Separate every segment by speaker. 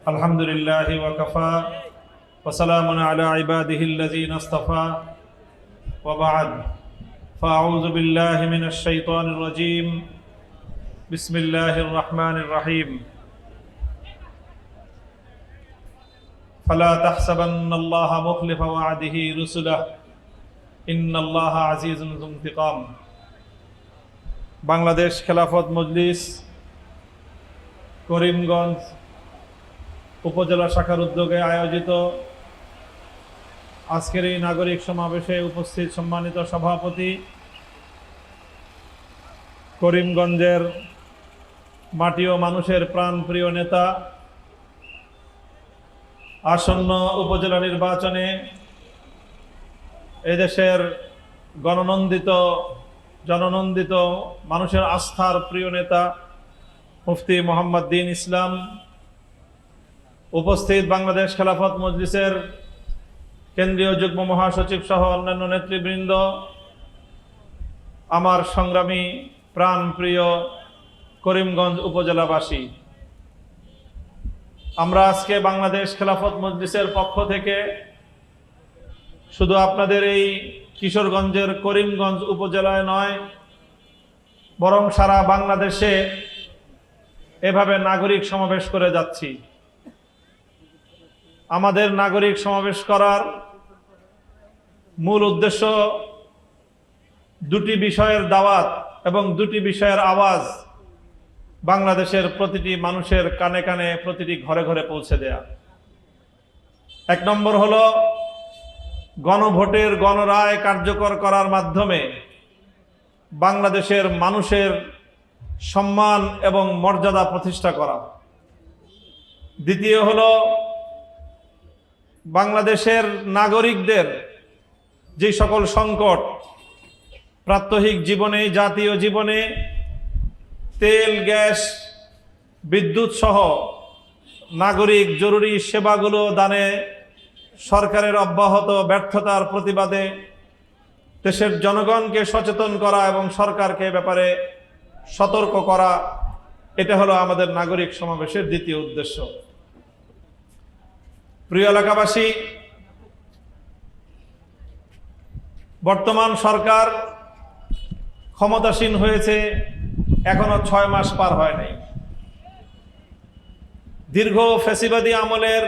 Speaker 1: الحمد لله وكفى وسلام على عباده الذين اصطفى وبعد فأعوذ بالله من الشيطان الرجيم بسم الله الرحمن الرحيم فلا تحسبن الله مخلف وعده رسله إن الله عزيز ذو انتقام বাংলাদেশ খেলাফত মজলিস করিমগঞ্জ উপজেলা শাখার উদ্যোগে আয়োজিত আজকের এই নাগরিক সমাবেশে উপস্থিত সম্মানিত সভাপতি, করিমগঞ্জের মাটি ও মানুষের প্রাণপ্রিয় নেতা, আসন্ন উপজেলা নির্বাচনে এদেশের জননন্দিত মানুষের আস্থার প্রিয় নেতা মুফতি মোহাম্মদ দ্বীন ইসলাম, উপস্থিত বাংলাদেশ খেলাফত মজলিসের কেন্দ্রীয় যুগ্ম মহাসচিব সহ অন্যান্য নেতৃবৃন্দ, আমার সংগ্রামী প্রাণপ্রিয় করিমগঞ্জ উপজেলাবাসী, আমরা আজকে বাংলাদেশ খেলাফত মজলিসের পক্ষ থেকে শুধু আপনাদের এই কিশোরগঞ্জের করিমগঞ্জ উপজেলায় নয়, বরং সারা বাংলাদেশে এভাবে নাগরিক সমাবেশ করে যাচ্ছি। আমাদের নাগরিক সমাবেশ করার মূল উদ্দেশ্য দুটি বিষয়ের দাওয়াত এবং দুটি বিষয়ের আওয়াজ বাংলাদেশের প্রতিটি মানুষের কানে কানে, প্রতিটি ঘরে ঘরে পৌঁছে দেয়া। এক নম্বর হলো গণভোটের গণরায় কার্যকর করার মাধ্যমে বাংলাদেশের মানুষের সম্মান এবং মর্যাদা প্রতিষ্ঠা করা। দ্বিতীয় হলো বাংলাদেশের নাগরিকদের যে সকল সংকট প্রাত্যহিক জীবনে, জাতীয় জীবনে তেল, গ্যাস, বিদ্যুৎ সহ নাগরিক জরুরি সেবাগুলো দানে সরকারের অব্যাহত ব্যর্থতার প্রতিবাদে দেশের জনগণকে সচেতন করা এবং সরকারকে ব্যাপারে সতর্ক করা, এটা হলো আমাদের নাগরিক সমাবেশের দ্বিতীয় উদ্দেশ্য। প্রিয় এলাকাবাসী, বর্তমান সরকার ক্ষমতাসীন হয়েছে এখনো 6 মাস পার হয় নাই। দীর্ঘ ফ্যাসিবাদী আমলের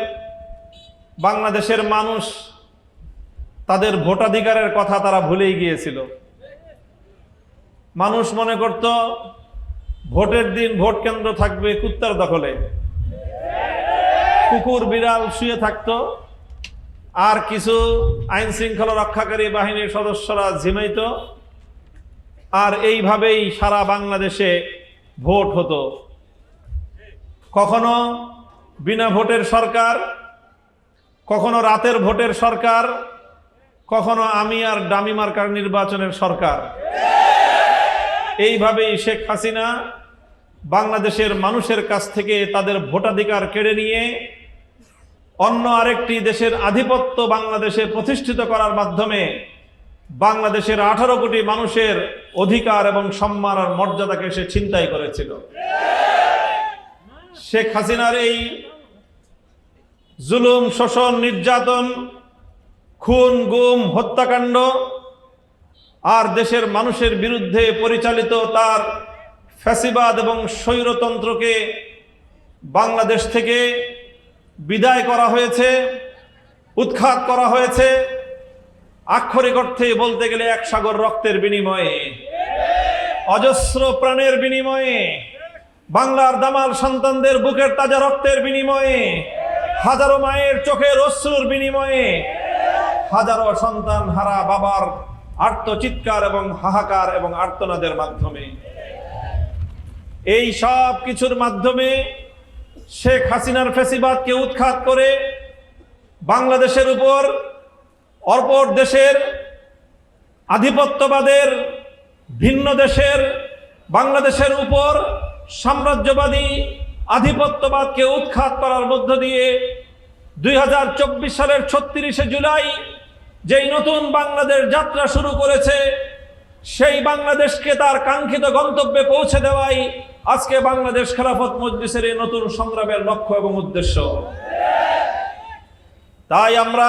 Speaker 1: বাংলাদেশের মানুষ তাদের ভোটাধিকারের কথা তারা ভুলেই গিয়েছিল। মানুষ মনে করত ভোটের দিন ভোট কেন্দ্র থাকবে কুত্তার দখলে, কুকুর বিড়াল শুয়ে থাকতো, আর কিছু আইন শৃঙ্খলা রক্ষাকারী বাহিনীর সদস্যরা ঝিমাইত, আর এইভাবেই সারা বাংলাদেশে ভোট হতো। কখনো বিনা ভোটের সরকার, কখনো রাতের ভোটের সরকার, কখনো আমি আর ডামি মার্কার নির্বাচনের সরকার। এইভাবেই শেখ হাসিনা বাংলাদেশের মানুষের কাছ থেকে তাদের ভোটাধিকার কেড়ে নিয়ে অন্য আরেকটি দেশের আধিপত্য বাংলাদেশে প্রতিষ্ঠিত করার মাধ্যমে বাংলাদেশের 18 কোটি মানুষের অধিকার এবং সম্মান আর মর্যাদাকে সে ছিনতাই করেছিল। শেখ হাসিনার এই জুলুম, শোষণ, নির্যাতন, খুন, গুম, হত্যাকাণ্ড আর দেশের মানুষের বিরুদ্ধে পরিচালিত তার ফ্যাসিবাদ এবং স্বৈরতন্ত্রকে বাংলাদেশ থেকে বিদায় করা হয়েছে, উৎখাত করা হয়েছে। আক্ষরিক অর্থে বলতে গেলে এক সাগর রক্তের বিনিময়ে, অজস্র প্রাণের বিনিময়ে, বাংলার দামাল সন্তানদের বুকের তাজা রক্তের বিনিময়ে, হাজারো মায়ের চোখের অশ্রুর বিনিময়ে, হাজারো সন্তান হারা বাবার আর্তচিৎকার এবং হাহাকার এবং আর্তনাদের মাধ্যমে, এই সব কিছুর মাধ্যমে শেখ হাসিনার ফ্যাসিবাদকে উৎখাত করে বাংলাদেশের উপর অপর দেশের আধিপত্যবাদের, ভিন্ন দেশের বাংলাদেশের উপর সাম্রাজ্যবাদী আধিপত্যবাদকে উৎখাত করার মধ্য দিয়ে 2024 সালের 36শে জুলাই যেই নতুন বাংলাদেশ যাত্রা শুরু করেছে, সেই বাংলাদেশকে তার কাঙ্ক্ষিত গন্তব্যে পৌঁছে দেওয়াই আজকে বাংলাদেশ খেলাফত মজলিসের এই নতুন সংগ্রামের লক্ষ্য এবং উদ্দেশ্য। তাই আমরা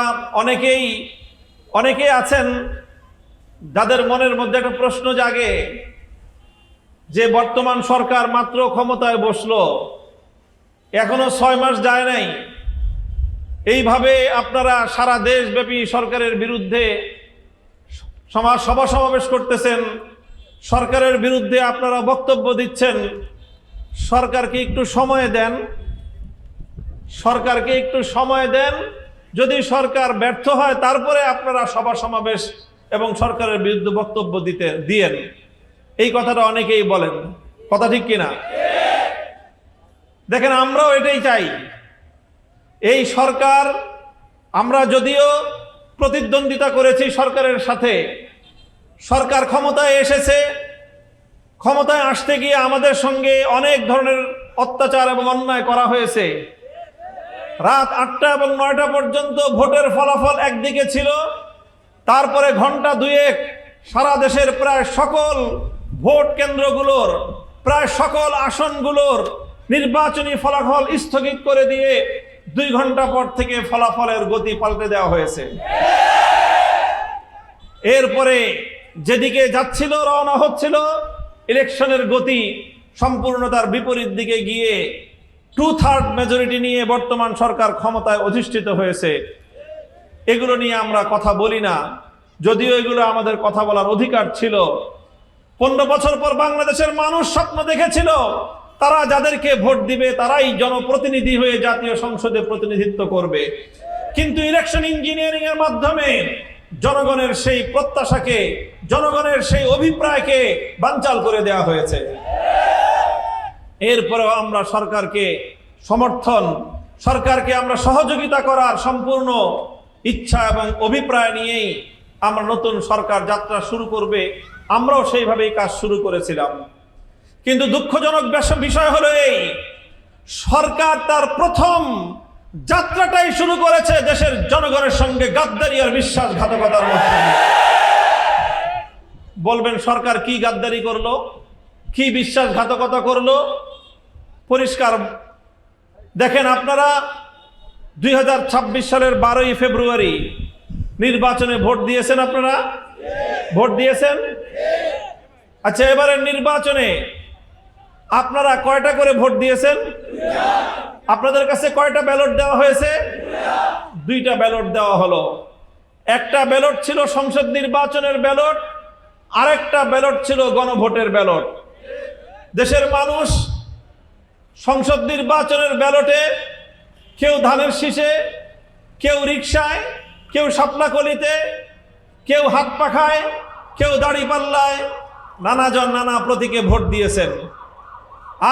Speaker 1: অনেকেই আছেন যাদের মনের মধ্যে একটা প্রশ্ন জাগে যে বর্তমান সরকার মাত্র ক্ষমতায় বসলো, এখনো 6 মাস যায় নাই, এইভাবে আপনারা সারা দেশব্যাপী সরকারের বিরুদ্ধে সভা সমাবেশ করতেছেন, সরকারের বিরুদ্ধে আপনারা বক্তব্য দিচ্ছেন। সরকারকে একটু সময় দেন, সরকারকে একটু সময় দেন। যদি সরকার ব্যর্থ হয় তারপরে আপনারা সভা সমাবেশ এবং সরকারের বিরুদ্ধে বক্তব্য দিয়েন। এই কথাটা অনেকেই বলেন, কথা ঠিক কিনা? দেখেন, আমরাও এটাই চাই। এই সরকার, আমরা যদিও প্রতিদ্বন্দ্বিতা করেছি সরকারের সাথে, সরকার ক্ষমতায় এসেছে, ক্ষমতায় আসতে গিয়ে আমাদের সঙ্গে অনেক ধরনের অত্যাচার এবং অন্যায় করা হয়েছে। রাত 8টা এবং 9টা পর্যন্ত ভোটের ফলাফল একদিকে ছিল, তারপরে ঘন্টা 2 সারা দেশের প্রায় সকল ভোট কেন্দ্রগুলোর, প্রায় সকল আসনগুলোর নির্বাচনী ফলাফল স্থগিত করে দিয়ে 2 ঘন্টা পর থেকে ফলাফলের গতি পাল্টে দেওয়া হয়েছে। এরপরে যেদিকে যাচ্ছিল, রওনা হচ্ছিল, ইলেকশনের গতি সম্পূর্ণ তার বিপরীত দিকে গিয়ে 2/3 মেজরিটি নিয়ে বর্তমান সরকার ক্ষমতায় অধিষ্ঠিত হয়েছে। এগুলো নিয়ে আমরা কথা বলি না, যদিও এগুলো আমাদের কথা বলার অধিকার ছিল। 15 বছর পর বাংলাদেশের মানুষ স্বপ্ন দেখেছিল তারা যাদেরকে ভোট দিবে তারাই জনপ্রতিনিধি হয়ে জাতীয় সংসদে প্রতিনিধিত্ব করবে। কিন্তু ইলেকশন ইঞ্জিনিয়ারিং এর মাধ্যমে জনগণের সেই প্রত্যাশাকে, জনগণের সেই অভিপ্রায়কে বানচাল করে দেওয়া হয়েছে। এরপরেও আমরা সরকারকে সমর্থন, সরকারকে আমরা সহযোগিতা করার সম্পূর্ণ ইচ্ছা এবং অভিপ্রায় নিয়েই আমরা নতুন সরকার যাত্রা শুরু করবে, আমরাও সেইভাবেই কাজ শুরু করেছিলাম। কিন্তু দুঃখজনক বিষয় হলো এই, সরকার তার প্রথম যাত্রাটাই শুরু করেছে দেশের জনগণের সঙ্গে গাদ্দারি আর বিশ্বাসঘাতকতার মধ্যে। বলবেন সরকার কি গাদ্দারি করলো, কি বিশ্বাসঘাতকতা করলো? পরিষ্কার দেখেন, আপনারা 2026 সালের 12ই ফেব্রুয়ারি নির্বাচনে ভোট দিয়েছেন। আপনারা ভোট দিয়েছেন? আচ্ছা, এবারের নির্বাচনে আপনারা কয়টা করে ভোট দিয়েছেন? আপনাদের কাছে কয়টা ব্যালট দেওয়া হয়েছে? 2টা ব্যালট দেওয়া হলো। একটা ব্যালট ছিল সংসদ নির্বাচনের ব্যালট, আরেকটা ব্যালট ছিল গণভোটের ব্যালট। দেশের মানুষ সংসদ নির্বাচনের ব্যালটে কেউ ধানের শীষে, কেউ রিকশায়, কেউ শাপলাকলিতে, কেউ হাত পাখায়, কেউ দাড়িপাল্লায়, নানাজন নানা প্রতীকে ভোট দিয়েছেন।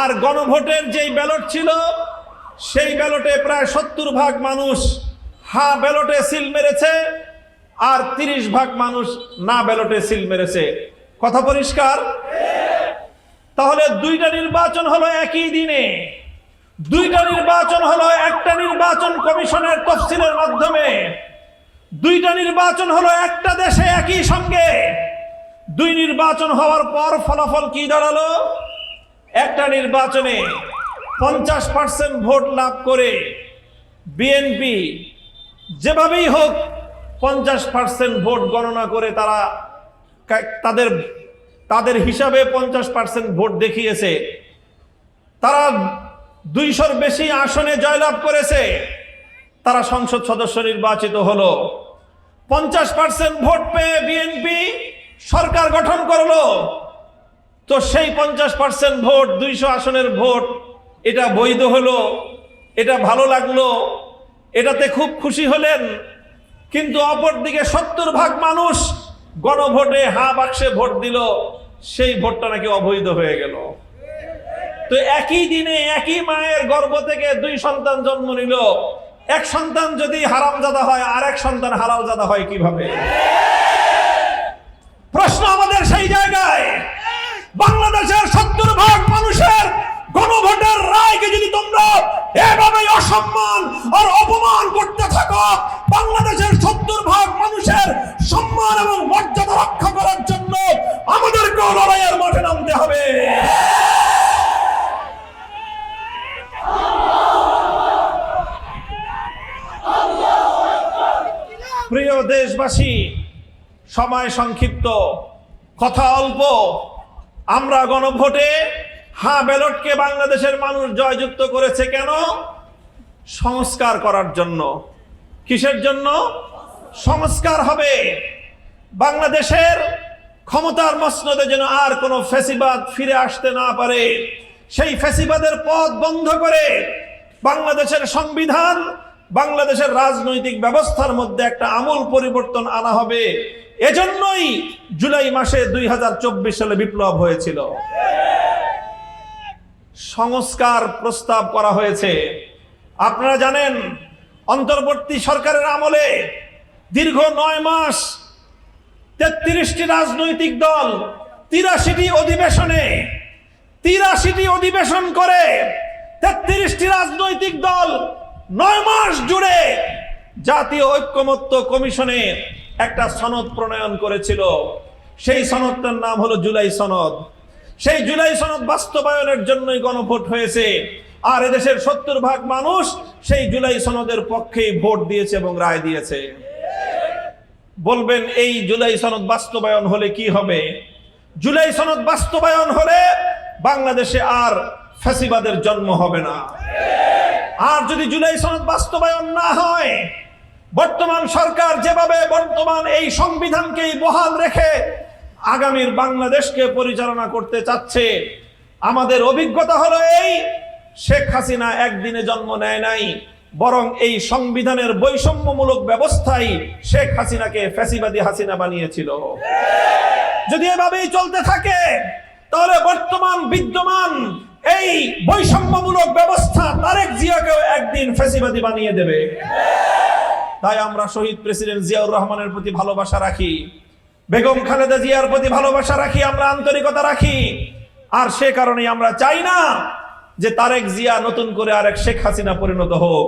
Speaker 1: আর গণভোটের যেই ব্যালট ছিল সেই ব্যালটে প্রায় 70% মানুষ হ্যাঁ ব্যালটে সিল মেরেছে আর 30% মানুষ না ব্যালটে সিল মেরেছে। কথা পরিষ্কার? তাহলে 2টা নির্বাচন হলো একই দিনে, 2টা নির্বাচন হলো একটা নির্বাচন কমিশনের তফসিলের মাধ্যমে, 2টা নির্বাচন হলো একটা দেশে একই সঙ্গে। 2 নির্বাচন হওয়ার পর ফলাফল কি দাঁড়ালো? একটা নির্বাচনে 50% ভোট লাভ করে বিএনপি যেভাবেই হোক 50% ভোট গণনা করে তারা তাদের হিসাবে 50% ভোট দেখিয়েছে। তারা 200-র বেশি আসনে জয়লাভ করেছে, তারা সংসদ সদস্য নির্বাচিত হলো। 50% ভোট পেয়ে বিএনপি সরকার গঠন করলো। তো সেই 50% ভোট, 200 আসনের ভোট, এটা বৈধ হলো, এটা ভালো লাগলো, এটাতে খুব খুশি হলেন। কিন্তু অপরদিকে 70% মানুষ গণভোটে হা বাক্সে ভোট দিল, সেই ভোটটা নাকি অবৈধ হয়ে গেল। তো একই দিনে একই মায়ের গর্ভ থেকে 2 সন্তান জন্ম নিল, এক সন্তান যদি হারামজাদা হয় আর এক সন্তান হালালজাদা হয় কিভাবে? প্রশ্ন আমাদের সেই জায়গায়। বাংলাদেশের 70% মানুষের গণভোটের রায়কে যদি তোমরা এভাবে অসম্মান আর অপমান করতে থাকো, বাংলাদেশের 70% মানুষের সম্মান এবং মর্যাদা রক্ষা করার জন্য আমাদেরকেও লড়াইয়ের মাঠে নামতে হবে। প্রিয় দেশবাসী, সময় সংক্ষিপ্ত, কথা অল্প। আমরা গণভোটে হ্যাঁ ব্যালটকে বাংলাদেশের মানুষ জয়যুক্ত করেছে কেন? সংস্কার করার জন্য। কিসের জন্য? সংস্কার হবে। বাংলাদেশের ক্ষমতার মসনদে যেন আর কোনো ফ্যাসিবাদ ফিরে আসতে না পারে, সেই ফ্যাসিবাদের পথ বন্ধ করে বাংলাদেশের সংবিধান, বাংলাদেশের রাজনৈতিক ব্যবস্থার মধ্যে একটা আমূল পরিবর্তন আনা হবে। এজন্যই জুলাই মাসে 2024 সালে বিপ্লব হয়েছিল। সংস্কার প্রস্তাব করা হয়েছে। আপনারা জানেন, অন্তর্বর্তী সরকারের আমলে দীর্ঘ 9 মাস 33টি রাজনৈতিক দল 83টি অধিবেশন করে 33টি রাজনৈতিক দল 9 মাস জুড়ে জাতীয় ঐক্যমত্য কমিশনে একটা সনদ প্রণয়ন করেছিল। সেই সনদটার নাম হলো জুলাই সনদ। সেই জুলাই সনদ বাস্তবায়নের জন্যই গণভোট হয়েছে। আর এদেশের 70% মানুষ সেই জুলাই সনদের পক্ষেই ভোট দিয়েছে এবং রায় দিয়েছে। বলবেন এই জুলাই সনদ বাস্তবায়ন হলে কি হবে? জুলাই সনদ বাস্তবায়ন হলে বাংলাদেশে আর ফ্যাসিবাদের জন্ম হবে না। আর যদি জুলাই সনদ বাস্তবায়ন না হয়, বর্তমান সরকার যেভাবে বর্তমান এই সংবিধানকেই বহাল রেখে আগামীর বাংলাদেশকে পরিচালনা করতে চাচ্ছে, আমাদের অভিজ্ঞতা হলো এই, শেখ হাসিনা একদিনে জন্ম নেয় নাই, বরং এই সংবিধানের বৈষম্যমূলক ব্যবস্থাই শেখ হাসিনাকে ফ্যাসিবাদী হাসিনা বানিয়েছিল। যদি এভাবেই চলতে থাকে, তাহলে বর্তমান বিদ্যমান এই বৈষম্যমূলক ব্যবস্থা তারেক জিয়াকেও একদিন ফ্যাসিবাদী বানিয়ে দেবে। তাই আমরা শহীদ প্রেসিডেন্ট জিয়াউর রহমানের প্রতি ভালোবাসা রাখি, বেগম খালেদা জিয়ার প্রতি ভালোবাসা রাখি, আমরা আন্তরিকতা রাখি। আর সে কারণেই আমরা চাই না যে তারেক জিয়া নতুন করে আরেক শেখ হাসিনা পরিণত হোক।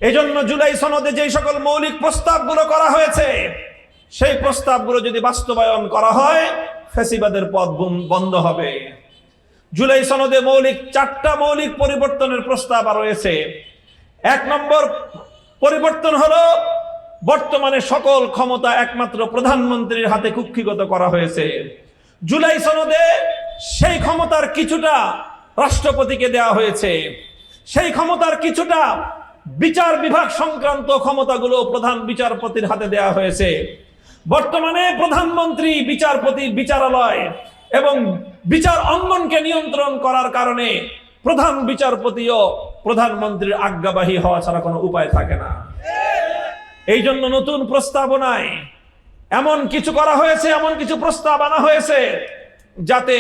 Speaker 1: এজন্য জুলাই সনদে যেই সকল মৌলিক প্রস্তাবগুলো করা হয়েছে, সেই প্রস্তাবগুলো যদি বাস্তবায়ন করা হয়, ফ্যাসিবাদের পথ বন্ধ হবে। জুলাই সনদে 4টা মৌলিক পরিবর্তনের প্রস্তাব রয়েছে। 1 নম্বর পরিবর্তন হলো, বর্তমানে সকল ক্ষমতা একমাত্র প্রধানমন্ত্রীর হাতে কুক্ষিগত করা হয়েছে। জুলাই সনদে সেই ক্ষমতার কিছুটা রাষ্ট্রপতিকে দেওয়া হয়েছে, সেই ক্ষমতার কিছুটা বিচার বিভাগ সংক্রান্ত ক্ষমতাগুলো প্রধান বিচারপতির হাতে দেওয়া হয়েছে। বর্তমানে প্রধানমন্ত্রী বিচারপতি, বিচারালয় এবং বিচার অঙ্গনকে নিয়ন্ত্রণ করার কারণে প্রধান বিচারপতিও প্রধানমন্ত্রীর আজ্ঞাবাহী হওয়া ছাড়া কোনো উপায় থাকে না। এই জন্য নতুন প্রস্তাবনায় এমন কিছু করা হয়েছে, এমন কিছু প্রস্তাব আনা হয়েছে যাতে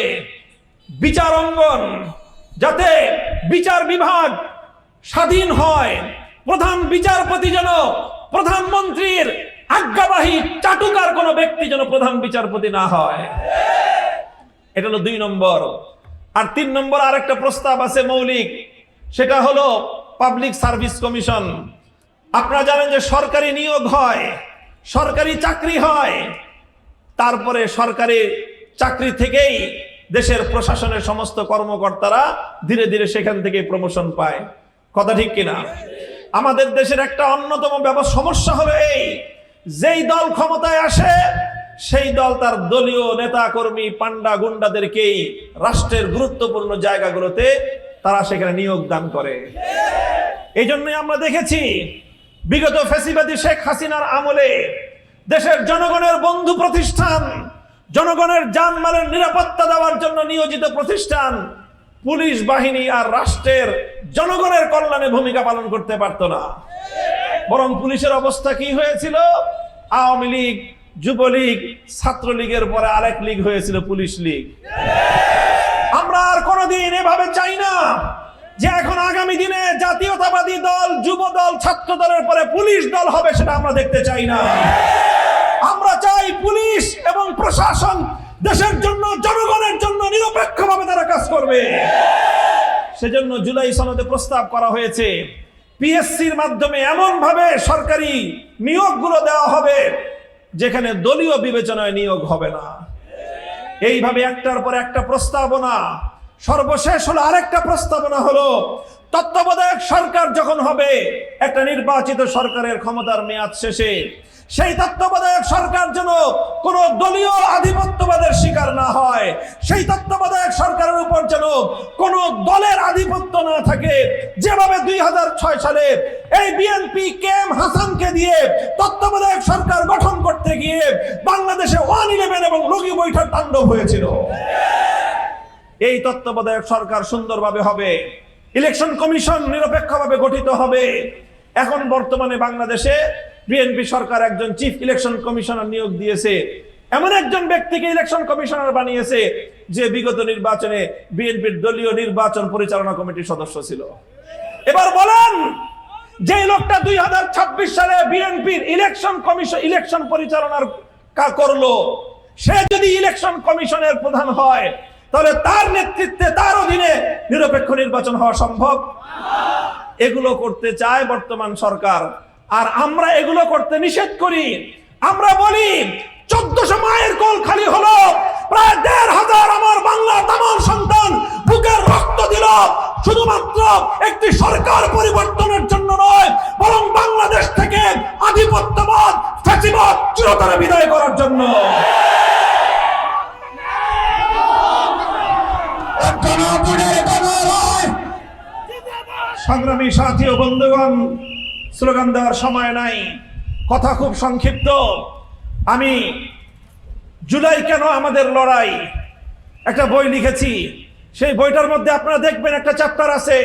Speaker 1: বিচার অঙ্গন, যাতে বিচার বিভাগ স্বাধীন হয়। প্রধান বিচারপতি যেন প্রধানমন্ত্রীর আজ্ঞাবাহী চাটুকার কোনো ব্যক্তি যেন প্রধান বিচারপতি না হয়। এটা হলো 2 নম্বর। আর 3 নম্বর আরেকটা প্রস্তাব আছে মৌলিক, সেটা হলো পাবলিক সার্ভিস কমিশন। আপনারা জানেন যে সরকারি নিয়োগ হয়, সরকারি চাকরি হয়, তারপরে সরকারি চাকরি থেকেই দেশের প্রশাসনের সমস্ত কর্মকর্তারা ধীরে ধীরে সেখান থেকে প্রমোশন পায়। কথা ঠিক কিনা? আমাদের দেশের একটা অন্যতম সমস্যা হলো এই, যেই দল ক্ষমতায় আসে সেই দল তার দলীয় নেতা কর্মী পান্ডা গুন্ডাদেরকেই রাষ্ট্রের গুরুত্বপূর্ণ জায়গাগুলোতে তারা সেখানে নিয়োগ দান করে। এই জন্যই আমরা দেখেছি বিগত ফ্যাসিবাদী শেখ হাসিনার আমলে দেশের জনগণের বন্ধু প্রতিষ্ঠান, জনগণের জানমালের নিরাপত্তা দেওয়ার জন্য নিয়োজিত প্রতিষ্ঠান, পুলিশ বাহিনী আর রাষ্ট্রের জনগণের কল্যাণে ভূমিকা পালন করতে পারত না। বরং পুলিশের অবস্থা কি হয়েছিল? আওয়ামী লীগ, যুবলীগ, ছাত্রলীগের পরে আরেক লীগ হয়েছিল পুলিশ লীগ। আমরা আর কোনোদিন এভাবে চাই না যে এখন আগামী দিনে জাতীয়তাবাদী দল, যুব দল, ছাত্র দলের পরে পুলিশ দল হবে, সেটা আমরা দেখতে চাই না। আমরা চাই পুলিশ এবং প্রশাসন দেশের জন্য, জনগণের জন্য নিরপেক্ষভাবে তারা কাজ করবে। সেজন্য জুলাই সনদে প্রস্তাব করা হয়েছে পিএসসির মাধ্যমে এমন ভাবে সরকারি নিয়োগগুলো দেওয়া হবে যেখানে দলীয় বিবেচনায় নিয়োগ হবে না। এইভাবে একটার পর একটা প্রস্তাবনা। সর্বশেষ হলো আরেকটা প্রস্তাবনা হলো তত্ত্বাবধায়ক সরকার যখন হবে, একটা একটা নির্বাচিত সরকারের ক্ষমতার মেয়াদ শেষে সেই তত্ত্বাবধায়ক সরকার যেন কোন দলীয় আধিপত্যবাদের শিকার না হয়, সেই তত্ত্বাবধায়ক সরকারের উপর যেন কোন দলের আধিপত্য না থাকে। যেভাবে 2006 সালে এই বিএনপি কেএম হাসানকে দিয়ে তত্ত্বাবধায়ক সরকার গঠন করতে গিয়ে বাংলাদেশে 111 এবং লগি বৈঠক তাণ্ডব হয়েছিল। এই তত্ত্বাবধায়ক সরকার সুন্দরভাবে হবে, ইলেকশন কমিশন নিরপেক্ষভাবে গঠিত হবে। এখন বর্তমানে বাংলাদেশে বিএনপি সরকার একজন চিফ ইলেকশন কমিশনার নিয়োগ দিয়েছে, এমন একজন ব্যক্তিকে ইলেকশন কমিশনার বানিয়েছে যে বিগত নির্বাচনে বিএনপির দলীয় নির্বাচন পরিচালনা কমিটির সদস্য ছিল। এবার বলেন, যে লোকটা 2026 সালে বিএনপির ইলেকশন পরিচালনার করলো, সে যদি ইলেকশন কমিশনের প্রধান হয়, তাহলে তার নেতৃত্বে, তার অধীনে নিরপেক্ষ নির্বাচন হওয়া সম্ভব? এগুলো করতে চায় বর্তমান সরকার, আর আমরা এগুলো করতে নিষেধ করি। আমরা বলি 1400 মায়ের কোল খালি হলো, প্রায় 1500 আমার বাংলা তামাম সন্তান বুকের রক্ত দিল শুধুমাত্র একটি সরকার পরিবর্তনের জন্য নয়, বরং বাংলাদেশ থেকে আধিপত্যবাদ, ফ্যাসিবাদ চিরতরে বিদায় করার জন্য। সংগ্রামী সাথী ও বন্ধুগণ, স্লোগান দেওয়ার সময় নাই, কথা খুব সংক্ষিপ্ত। আমি জুলাই কেন আমাদের লড়াই একটা বই লিখেছি। সেই বইটার মধ্যে আপনারা দেখবেন একটা চ্যাপ্টার আছে,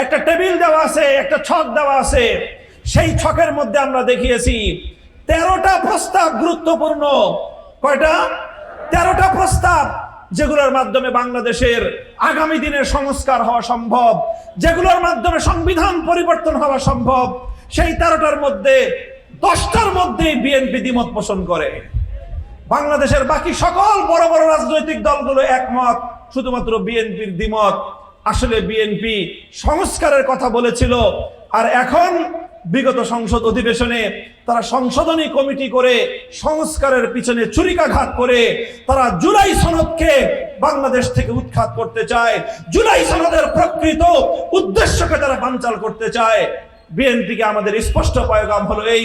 Speaker 1: একটা টেবিল দেওয়া আছে, একটা ছক দেওয়া আছে। সেই ছকের মধ্যে আমরা দেখিয়েছি 13টা প্রস্তাব গুরুত্বপূর্ণ। কয়টা? 13টা প্রস্তাব, যেগুলোর মাধ্যমে বাংলাদেশের আগামী দিনের সংস্কার হওয়া সম্ভব, যেগুলোর মাধ্যমে সংবিধান পরিবর্তন হওয়া সম্ভব। সেই 13টার মধ্যে 10টার মধ্যে বিএনপি দ্বিমত পোষণ করে। বাংলাদেশের বাকি সকল বড় বড় রাজনৈতিক দলগুলো একমত, শুধুমাত্র বিএনপির দ্বিমত। আসলে বিএনপি সংস্কারের কথা বলেছিল, আর এখন বিগত সংসদ অধিবেশনে তারা সংশোধনী কমিটি করে সংস্কারের পিছনে ছুরিকাঘাত করে তারা জুলাই সনদকে বাংলাদেশ থেকে উৎখাত করতে চায়। জুলাই সনদের প্রকৃত উদ্দেশ্যকে তারা বানচাল করতে চায়। বিএনপিকে আমাদের স্পষ্ট পয়গাম হলো এই,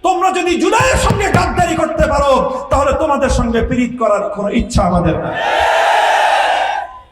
Speaker 1: তোমরা যদি জুলাইয়ের সঙ্গে গাদ্দারি করতে পারো, তাহলে তোমাদের সঙ্গে পীড়িত করার কোনো ইচ্ছা আমাদের নাই।